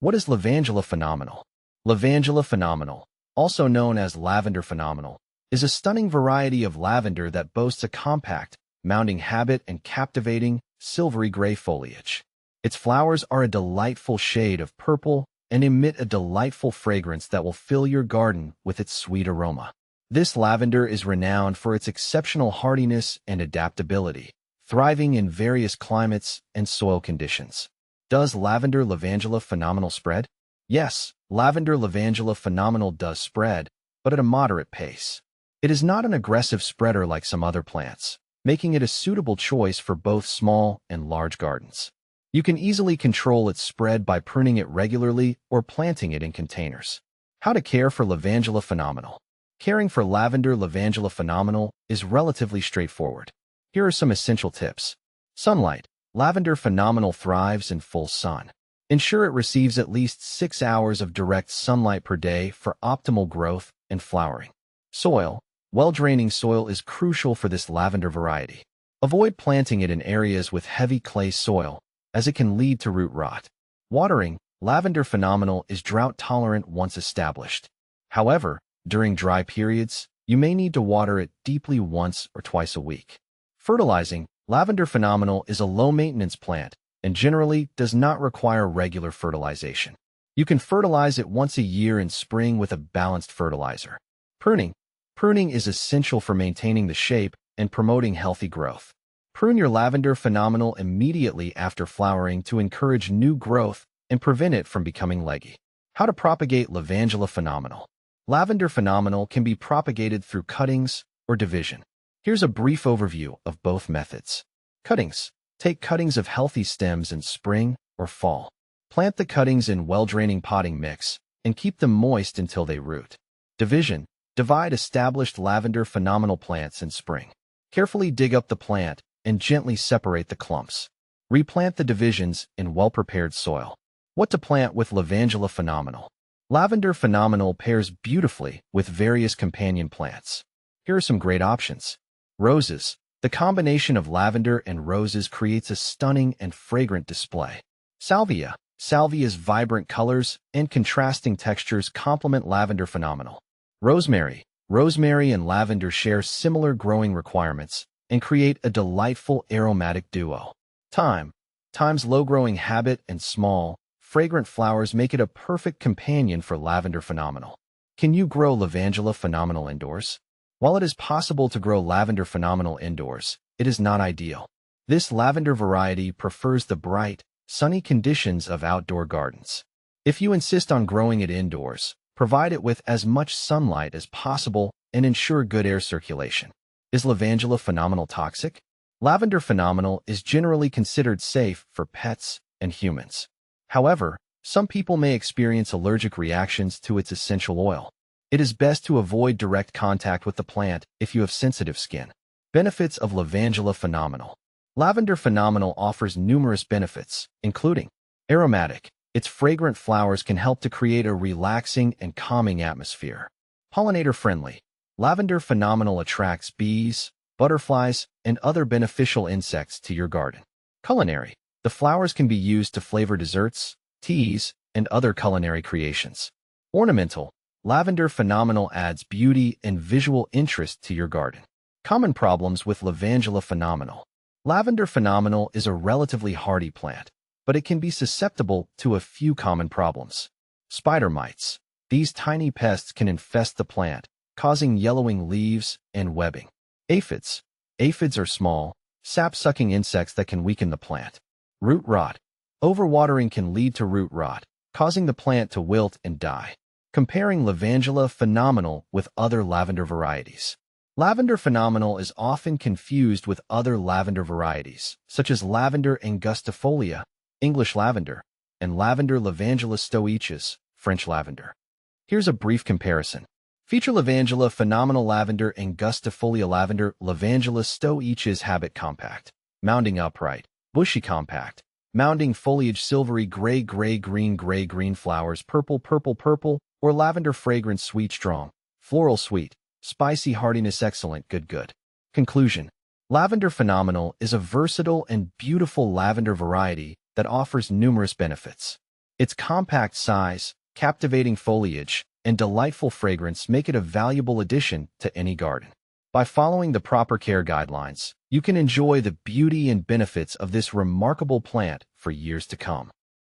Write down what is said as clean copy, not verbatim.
What is Lavandula phenomenal? Lavandula phenomenal, also known as lavender phenomenal, is a stunning variety of lavender that boasts a compact, mounding habit and captivating, silvery gray foliage. Its flowers are a delightful shade of purple and emit a delightful fragrance that will fill your garden with its sweet aroma. This lavender is renowned for its exceptional hardiness and adaptability, thriving in various climates and soil conditions. Does Lavender Lavandula phenomenal spread? Yes, Lavender Lavandula phenomenal does spread, but at a moderate pace. It is not an aggressive spreader like some other plants, making it a suitable choice for both small and large gardens. You can easily control its spread by pruning it regularly or planting it in containers. How to care for Lavandula phenomenal? Caring for Lavender Lavandula phenomenal is relatively straightforward. Here are some essential tips. Sunlight. Lavender phenomenal thrives in full sun. Ensure it receives at least 6 hours of direct sunlight per day for optimal growth and flowering. Soil. Well-draining soil is crucial for this lavender variety. Avoid planting it in areas with heavy clay soil, as it can lead to root rot. Watering. Lavender phenomenal is drought-tolerant once established. However, during dry periods, you may need to water it deeply once or twice a week. Fertilizing. Lavender phenomenal is a low-maintenance plant and generally does not require regular fertilization. You can fertilize it once a year in spring with a balanced fertilizer. Pruning. Pruning is essential for maintaining the shape and promoting healthy growth. Prune your lavender phenomenal immediately after flowering to encourage new growth and prevent it from becoming leggy. How to propagate Lavandula phenomenal? Lavender phenomenal can be propagated through cuttings or division. Here's a brief overview of both methods. Cuttings. Take cuttings of healthy stems in spring or fall. Plant the cuttings in well-draining potting mix and keep them moist until they root. Division. Divide established lavender phenomenal plants in spring. Carefully dig up the plant and gently separate the clumps. Replant the divisions in well-prepared soil. What to plant with Lavandula phenomenal? Lavender phenomenal pairs beautifully with various companion plants. Here are some great options. Roses. The combination of lavender and roses creates a stunning and fragrant display. Salvia. Salvia's vibrant colors and contrasting textures complement lavender phenomenal. Rosemary. Rosemary and lavender share similar growing requirements and create a delightful aromatic duo. Thyme. Thyme's low-growing habit and small, fragrant flowers make it a perfect companion for lavender phenomenal. Can you grow Lavandula phenomenal indoors? While it is possible to grow lavender phenomenal indoors, it is not ideal. This lavender variety prefers the bright, sunny conditions of outdoor gardens. If you insist on growing it indoors, provide it with as much sunlight as possible and ensure good air circulation. Is Lavandula phenomenal toxic? Lavender phenomenal is generally considered safe for pets and humans. However, some people may experience allergic reactions to its essential oil. It is best to avoid direct contact with the plant if you have sensitive skin. Benefits of Lavandula phenomenal. Lavender phenomenal offers numerous benefits, including aromatic. Its fragrant flowers can help to create a relaxing and calming atmosphere. Pollinator-friendly. Lavender phenomenal attracts bees, butterflies, and other beneficial insects to your garden. Culinary. The flowers can be used to flavor desserts, teas, and other culinary creations. Ornamental. Lavender phenomenal adds beauty and visual interest to your garden. Common problems with Lavandula phenomenal. Lavender phenomenal is a relatively hardy plant, but it can be susceptible to a few common problems. Spider mites. These tiny pests can infest the plant, causing yellowing leaves and webbing. Aphids. Aphids are small, sap-sucking insects that can weaken the plant. Root rot. Overwatering can lead to root rot, causing the plant to wilt and die. Comparing Lavandula phenomenal with other lavender varieties. Lavender phenomenal is often confused with other lavender varieties, such as Lavender angustifolia, English lavender, and Lavender Lavandula stoiches, French lavender. Here's a brief comparison. Feature Lavandula phenomenal lavender angustifolia lavender Lavandula stoiches habit compact, mounding upright, bushy compact, mounding foliage silvery gray green flowers purple or lavender fragrance sweet strong, floral sweet, spicy hardiness excellent good. Conclusion. Lavender phenomenal is a versatile and beautiful lavender variety that offers numerous benefits. Its compact size, captivating foliage, and delightful fragrance make it a valuable addition to any garden. By following the proper care guidelines, you can enjoy the beauty and benefits of this remarkable plant for years to come.